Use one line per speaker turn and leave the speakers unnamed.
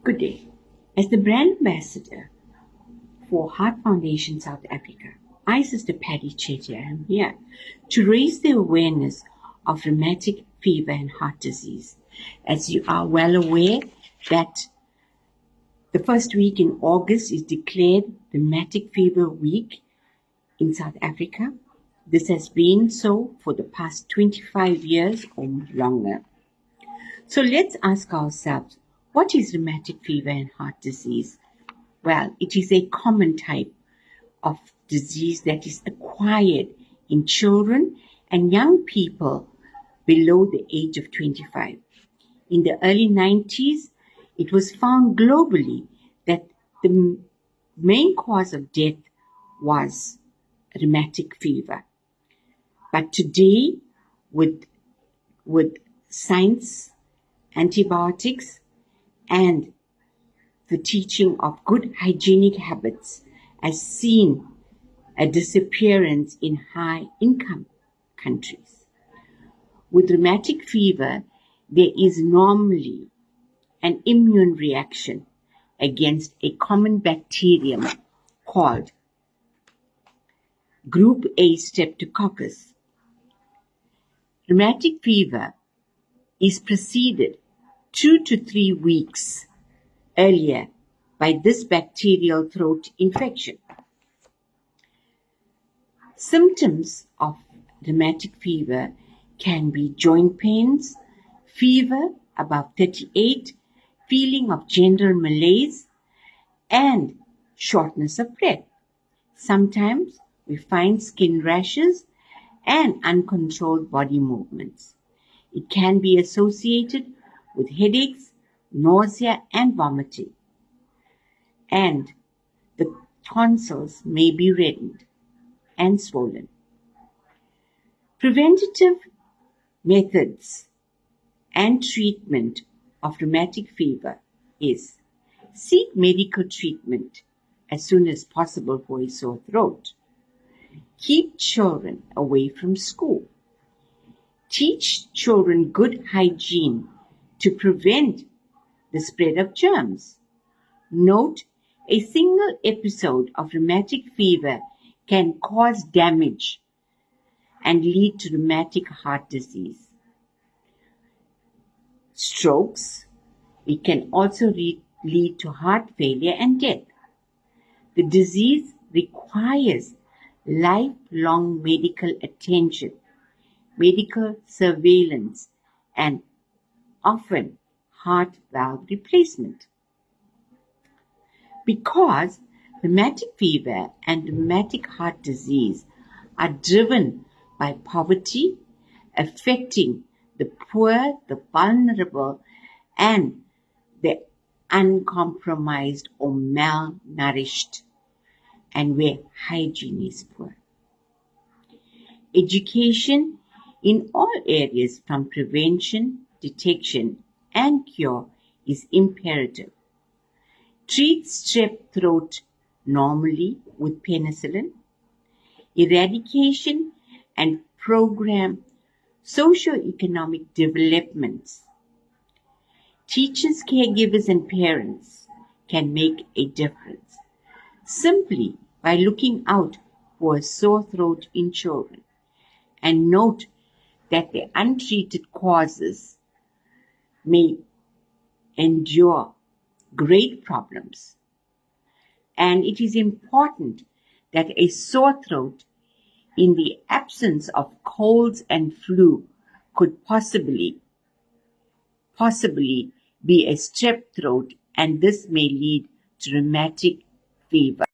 Good day. As the brand ambassador for Heart Foundation South Africa, I, Sister Paddy Chettiar, am here to raise the awareness of rheumatic fever and heart disease. As you are well aware that the first week in August is declared Rheumatic Fever Week in South Africa. This has been so for the past 25 years or longer. So let's ask ourselves, what is rheumatic fever and heart disease? Well, it is a common type of disease that is acquired in children and young people below the age of 25. In the early 90s, it was found globally that the main cause of death was rheumatic fever. But today, with science, antibiotics, and the teaching of good hygienic habits, has seen a disappearance in high-income countries. With rheumatic fever, there is normally an immune reaction against a common bacterium called Group A Streptococcus. Rheumatic fever is preceded 2 to 3 weeks earlier by this bacterial throat infection. Symptoms of rheumatic fever can be joint pains, fever above 38, feeling of general malaise, and shortness of breath. Sometimes we find skin rashes and uncontrolled body movements. It can be associated with headaches, nausea, and vomiting. And the tonsils may be reddened and swollen. Preventative methods and treatment of rheumatic fever is seek medical treatment as soon as possible for a sore throat. Keep children away from school. Teach children good hygiene to prevent the spread of germs. Note, a single episode of rheumatic fever can cause damage and lead to rheumatic heart disease. Strokes, it can also lead to heart failure and death. The disease requires lifelong medical attention, medical surveillance, and often heart valve replacement. Because rheumatic fever and rheumatic heart disease are driven by poverty, affecting the poor, the vulnerable, and the uncompromised or malnourished, and where hygiene is poor. Education in all areas from prevention, detection, and cure is imperative. Treat strep throat normally with penicillin. Eradication and program socio-economic developments. Teachers, caregivers, and parents can make a difference simply by looking out for a sore throat in children. And note that the untreated causes may endure great problems. And it is important that a sore throat in the absence of colds and flu could possibly be a strep throat, and this may lead to rheumatic fever.